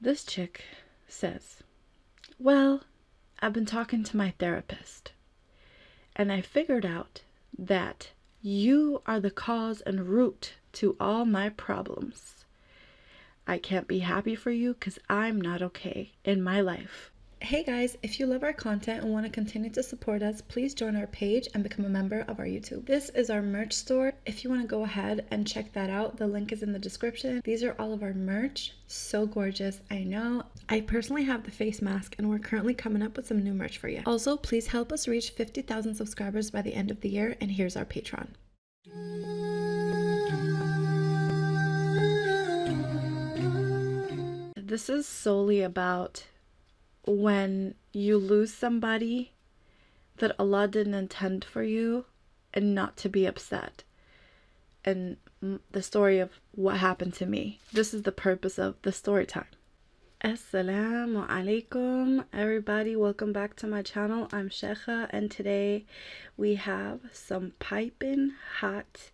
This chick says, well, I've been talking to my therapist, and I figured out that you are the cause and root to all my problems. I can't be happy for you because I'm not okay in my life. Hey guys, if you love our content and want to continue to support us, please join our page and become a member of our YouTube. This is our merch store. If you want to go ahead and check that out, the link is in the description. These are all of our merch. So gorgeous, I know. I personally have the face mask and we're currently coming up with some new merch for you. Also, please help us reach 50,000 subscribers by the end of the year, and here's our Patreon. This is solely about when you lose somebody that Allah didn't intend for you, and not to be upset. And the story of what happened to me. This is the purpose of the story time. Assalamu alaikum everybody, welcome back to my channel. I'm Sheikha, and today we have some piping hot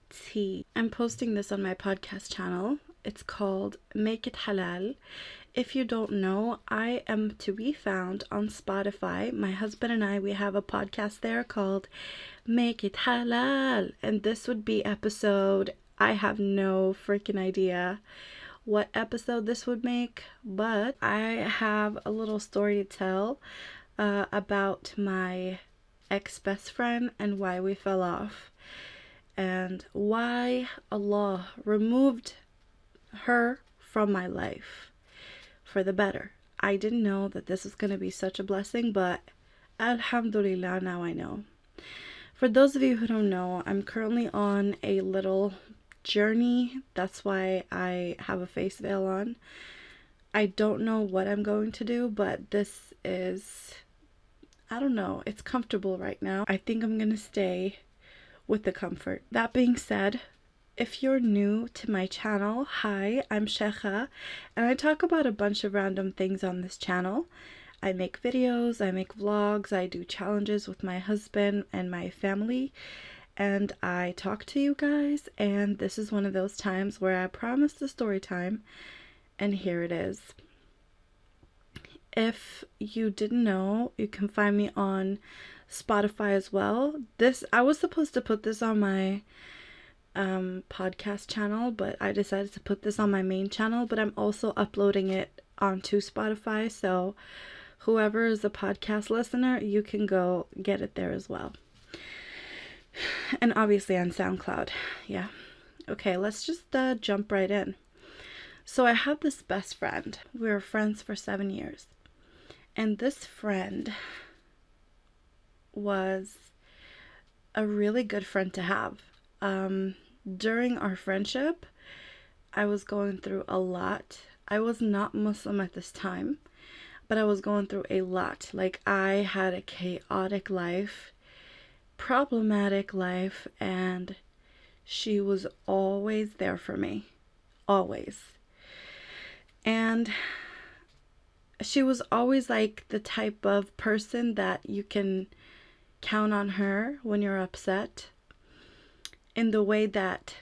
tea. I'm posting this on my podcast channel. It's called Make It Halal. If you don't know, I am to be found on Spotify. My husband and I, we have a podcast there called Make It Halal. And this would be episode, I have no freaking idea what episode this would make, but I have a little story to tell about my ex-best friend and why we fell off. And why Allah removed her from my life for the better. I didn't know that this was going to be such a blessing, but alhamdulillah, now I know. For those of you who don't know, I'm currently on a little journey. That's why I have a face veil on. I don't know what I'm going to do, but this is, I don't know, it's comfortable right now. I think I'm going to stay with the comfort. That being said, if you're new to my channel, hi, I'm Sheikha, and I talk about a bunch of random things on this channel. I make videos, I make vlogs, I do challenges with my husband and my family, and I talk to you guys, and this is one of those times where I promised a story time, and here it is. If you didn't know, you can find me on Spotify as well. I was supposed to put this on my podcast channel, but I decided to put this on my main channel, but I'm also uploading it onto Spotify, so whoever is a podcast listener, you can go get it there as well. And obviously on SoundCloud. Yeah. Okay, let's just jump right in. So I have this best friend. We were friends for 7 years, and this friend was a really good friend to have. During our friendship, I was going through a lot. I was not Muslim at this time, but I was going through a lot. Like, I had a chaotic life, problematic life, and she was always there for me. Always. And she was always like the type of person that you can count on her when you're upset, in the way that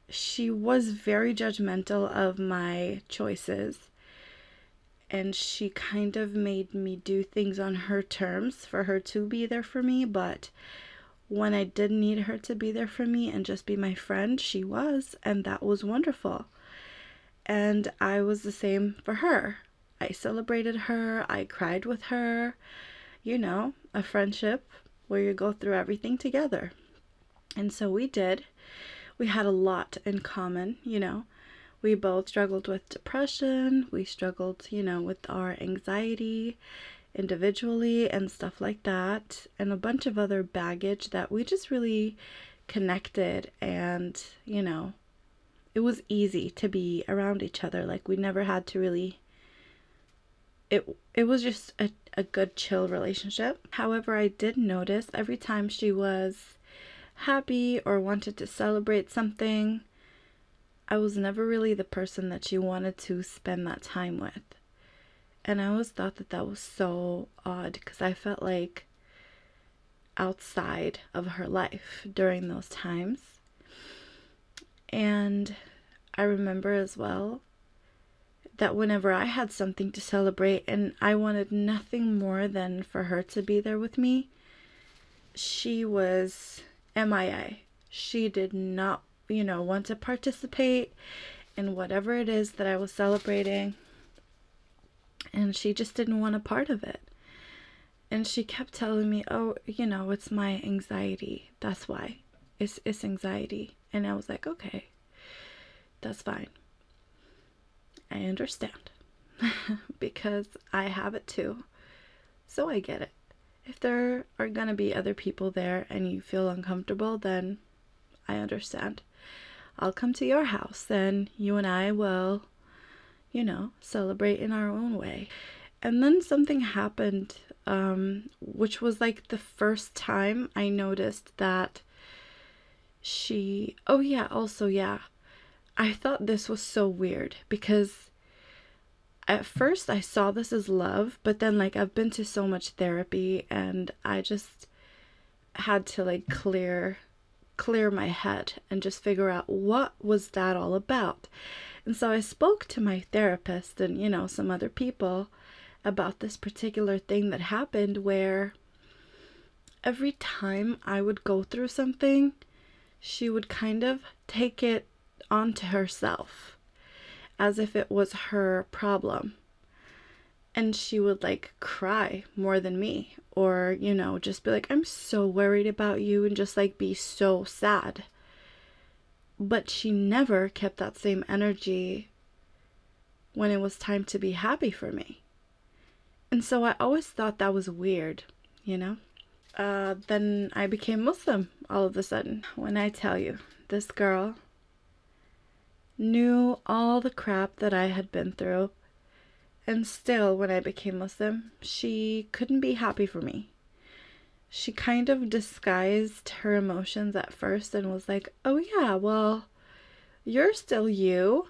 she was very judgmental of my choices, and she kind of made me do things on her terms for her to be there for me. But when I did need her to be there for me and just be my friend, she was, and that was wonderful. And I was the same for her. I celebrated her, I cried with her, you know, a friendship where you go through everything together. And so we did. We had a lot in common, you know. We both struggled with depression. We struggled, you know, with our anxiety individually and stuff like that. And a bunch of other baggage that we just really connected. And, you know, it was easy to be around each other. Like, we never had to really... It was just a good, chill relationship. However, I did notice every time she was happy or wanted to celebrate something, I was never really the person that she wanted to spend that time with. And I always thought that that was so odd, because I felt like outside of her life during those times. And I remember as well that whenever I had something to celebrate and I wanted nothing more than for her to be there with me, she was MIA. She did not, want to participate in whatever it is that I was celebrating. And she just didn't want a part of it. And she kept telling me, oh, it's my anxiety. That's why. It's anxiety. And I was like, okay, that's fine. I understand. Because I have it too. So I get it. If there are going to be other people there and you feel uncomfortable, then I understand. I'll come to your house and you and I will, celebrate in our own way. And then something happened, which was like the first time I noticed that I thought this was so weird because at first I saw this as love, but then I've been to so much therapy and I just had to clear my head and just figure out what was that all about. And so I spoke to my therapist and some other people about this particular thing that happened, where every time I would go through something, she would kind of take it onto herself as if it was her problem. And she would cry more than me, or, just be like, I'm so worried about you, and just be so sad. But she never kept that same energy when it was time to be happy for me. And so I always thought that was weird, Then I became Muslim all of a sudden. When I tell you, this girl knew all the crap that I had been through, and still, when I became Muslim, she couldn't be happy for me. She kind of disguised her emotions at first and was like, oh yeah, well, you're still you.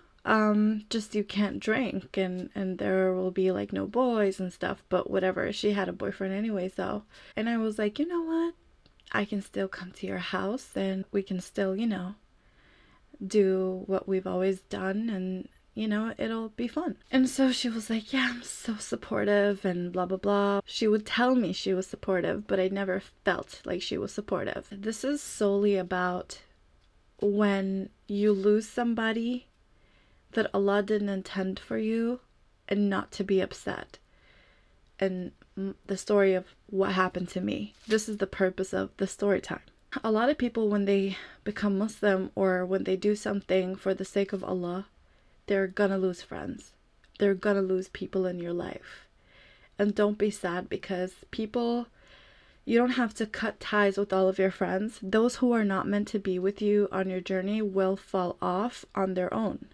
Just you can't drink and there will be no boys and stuff, but whatever. She had a boyfriend anyway, though. And I was like, you know what? I can still come to your house and we can still, do what we've always done, and it'll be fun. And so she was like, yeah, I'm so supportive and blah blah blah. She would tell me she was supportive, but I never felt like she was supportive. This is solely about when you lose somebody that Allah didn't intend for you, and not to be upset. And the story of what happened to me, this is the purpose of the story time. A lot of people, when they become Muslim or when they do something for the sake of Allah, they're gonna lose friends. They're gonna lose people in your life. And don't be sad, because you don't have to cut ties with all of your friends. Those who are not meant to be with you on your journey will fall off on their own.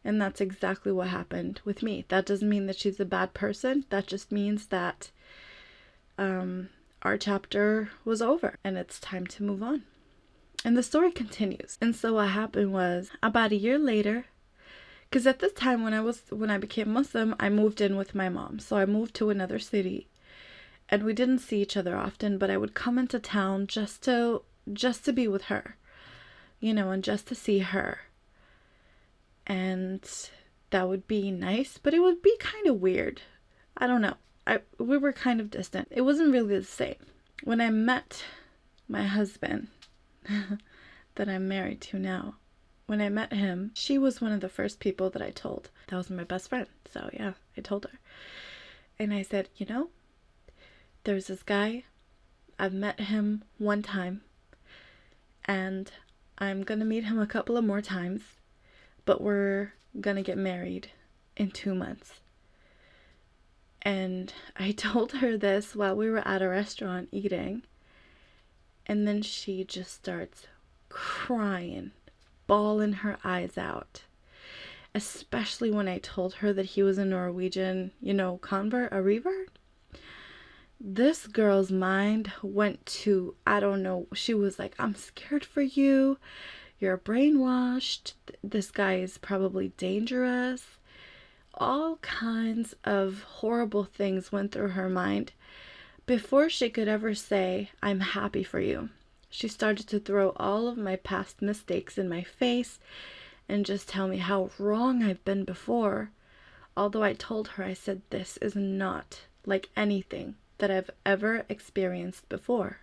And that's exactly what happened with me. That doesn't mean that she's a bad person. That just means that our chapter was over and it's time to move on. And the story continues. And so what happened was, about a year later, because at this time when I became Muslim, I moved in with my mom. So I moved to another city and we didn't see each other often, but I would come into town just to be with her, and just to see her. And that would be nice, but it would be kind of weird. I don't know. We were kind of distant. It wasn't really the same. When I met my husband that I'm married to now, when I met him, she was one of the first people that I told. That was my best friend. So yeah, I told her. And I said, there's this guy. I've met him one time. And I'm going to meet him a couple of more times. But we're going to get married in 2 months. And I told her this while we were at a restaurant eating. And then she just starts crying, bawling her eyes out. Especially when I told her that he was a Norwegian, convert, a revert. This girl's mind went to, I don't know, she was like, I'm scared for you. You're brainwashed. This guy is probably dangerous. All kinds of horrible things went through her mind. Before she could ever say, I'm happy for you, she started to throw all of my past mistakes in my face and just tell me how wrong I've been before. Although I told her, I said, this is not like anything that I've ever experienced before.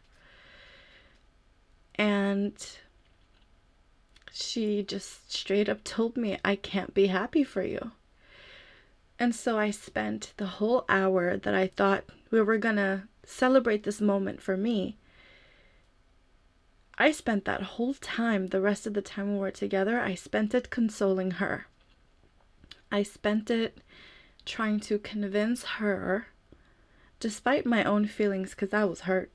And she just straight up told me, I can't be happy for you. And so I spent the whole hour that I thought we were gonna celebrate this moment for me. I spent that whole time, the rest of the time we were together, I spent it consoling her. I spent it trying to convince her, despite my own feelings, because I was hurt.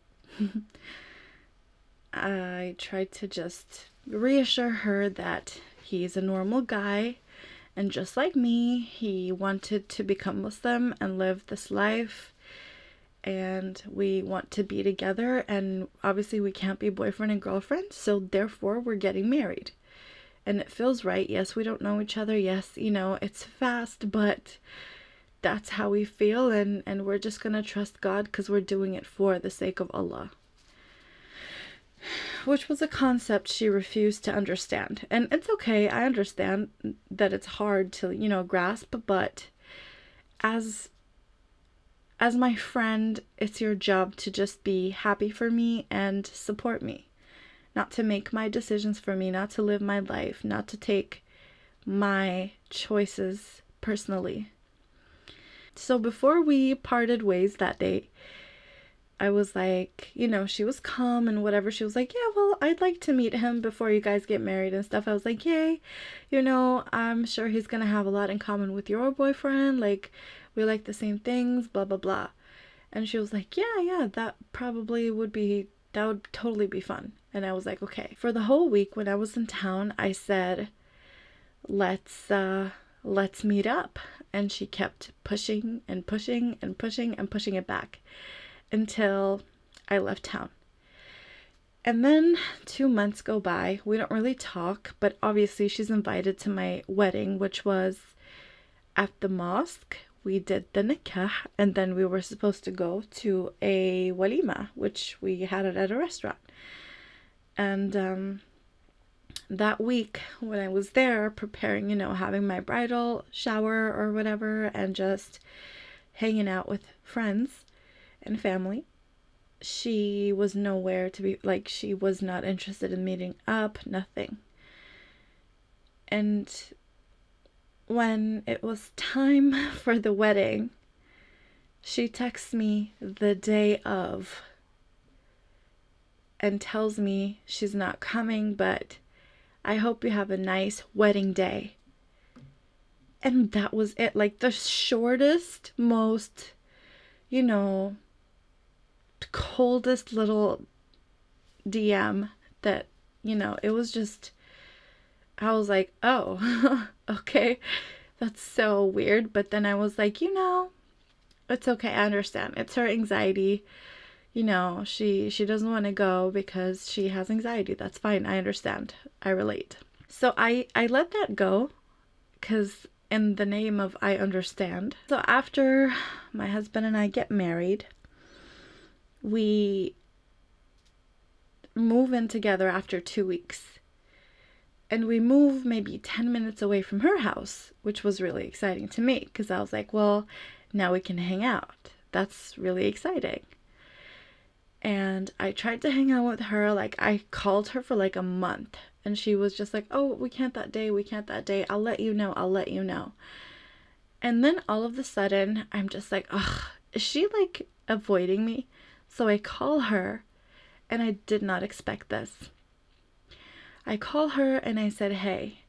I tried to just reassure her that he's a normal guy, and just like me, he wanted to become Muslim and live this life, and we want to be together, and obviously we can't be boyfriend and girlfriend, so therefore we're getting married. And it feels right. Yes, we don't know each other. Yes, you know, it's fast, but that's how we feel, and we're just gonna trust God because we're doing it for the sake of Allah. Which was a concept she refused to understand. And it's okay, I understand that it's hard to, you know, grasp, but as my friend, it's your job to just be happy for me and support me. Not to make my decisions for me, not to live my life, not to take my choices personally. So before we parted ways that day, I was like, you know, she was calm and whatever. She was like, yeah, well, I'd like to meet him before you guys get married and stuff. I was like, yay, you know, I'm sure he's gonna have a lot in common with your boyfriend. Like, we like the same things, blah, blah, blah. And she was like, yeah, that would totally be fun. And I was like, okay. For the whole week when I was in town, I said, let's meet up. And she kept pushing and pushing and pushing and pushing it back until I left town. And then 2 months go by. We don't really talk, but obviously she's invited to my wedding, which was at the mosque. We did the nikah, and then we were supposed to go to a walima, which we had it at a restaurant. And that week when I was there preparing, you know, having my bridal shower or whatever, and just hanging out with friends and family, she was nowhere to be, like, she was not interested in meeting up, nothing. And when it was time for the wedding, she texts me the day of and tells me she's not coming, but I hope you have a nice wedding day. And that was it. Like, the shortest, most, you know, coldest little DM that, you know, it was just, I was like, oh, okay, that's so weird. But then I was like, you know, it's okay, I understand. It's her anxiety. You know, she doesn't want to go because she has anxiety. That's fine. I understand. I relate. So I let that go because in the name of I understand. So after my husband and I get married, we move in together after 2 weeks. And we move maybe 10 minutes away from her house, which was really exciting to me because I was like, well, now we can hang out. That's really exciting. And I tried to hang out with her. Like, I called her for like a month, and she was just like, oh, we can't that day. I'll let you know. And then all of a sudden, I'm just like, ugh, is she like avoiding me? So I call her, and I did not expect this. I call her and I said, hey,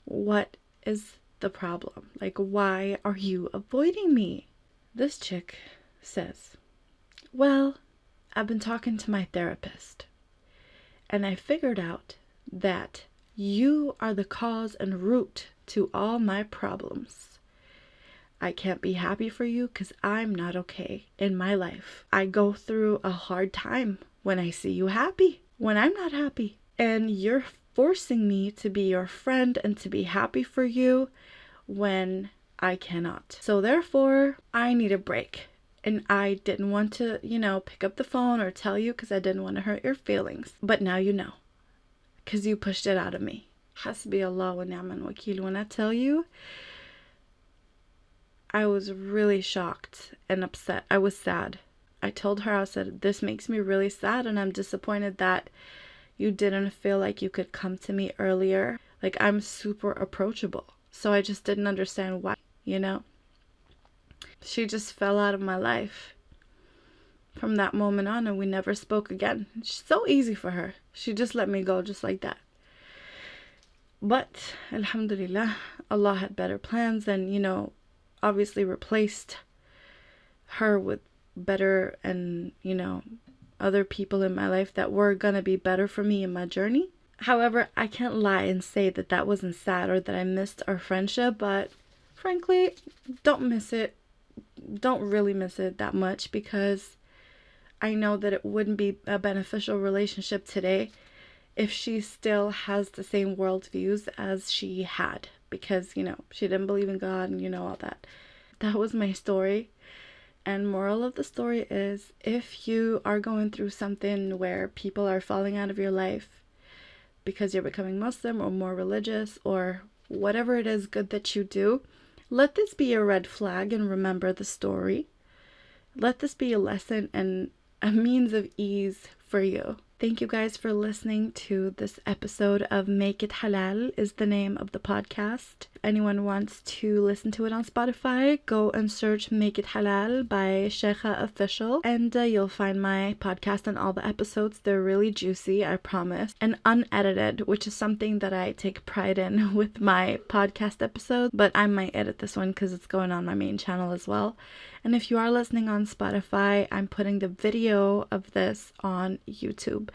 what is the problem? Like, why are you avoiding me? This chick says, well, I've been talking to my therapist, and I figured out that you are the cause and root to all my problems. I can't be happy for you because I'm not okay in my life. I go through a hard time when I see you happy, when I'm not happy. And you're forcing me to be your friend and to be happy for you when I cannot. So therefore, I need a break. And I didn't want to, you know, pick up the phone or tell you because I didn't want to hurt your feelings. But now you know, because you pushed it out of me. Hasbi Allah wa ni'mal wakil. When I tell you, I was really shocked and upset. I was sad. I told her, I said, this makes me really sad, and I'm disappointed that you didn't feel like you could come to me earlier. Like, I'm super approachable. So I just didn't understand why, you know? She just fell out of my life from that moment on, and we never spoke again. It's so easy for her. She just let me go just like that. But alhamdulillah, Allah had better plans, and, you know, obviously replaced her with better and, you know, other people in my life that were gonna be better for me in my journey. However, I can't lie and say that that wasn't sad or that I missed our friendship, but frankly, don't miss it. Don't really miss it that much, because I know that it wouldn't be a beneficial relationship today if she still has the same worldviews as she had, because, you know, she didn't believe in God and, you know, all that. That was my story. And moral of the story is, if you are going through something where people are falling out of your life because you're becoming Muslim or more religious or whatever it is good that you do, let this be a red flag and remember the story. Let this be a lesson and a means of ease for you. Thank you guys for listening to this episode of Make It Halal is the name of the podcast. If anyone wants to listen to it on Spotify, go and search Make It Halal by Sheikha Official, and you'll find my podcast and all the episodes. They're really juicy, I promise, and unedited, which is something that I take pride in with my podcast episode, but I might edit this one because it's going on my main channel as well. And if you are listening on Spotify, I'm putting the video of this on YouTube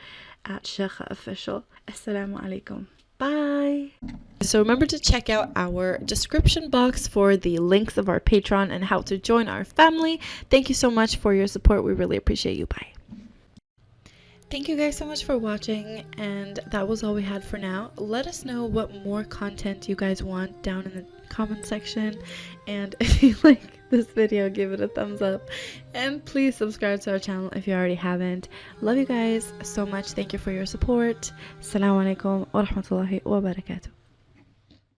at Sheikha Official. Assalamu alaikum. Bye. So remember to check out our description box for the links of our Patreon and how to join our family. Thank you so much for your support. We really appreciate you. Bye. Thank you guys so much for watching, and that was all we had for now. Let us know what more content you guys want down in the comment section, and if you like this video, give it a thumbs up, and please subscribe to our channel if you already haven't. Love you guys so much. Thank you for your support. Assalamu alaikum wa rahmatullahi wa barakatuh.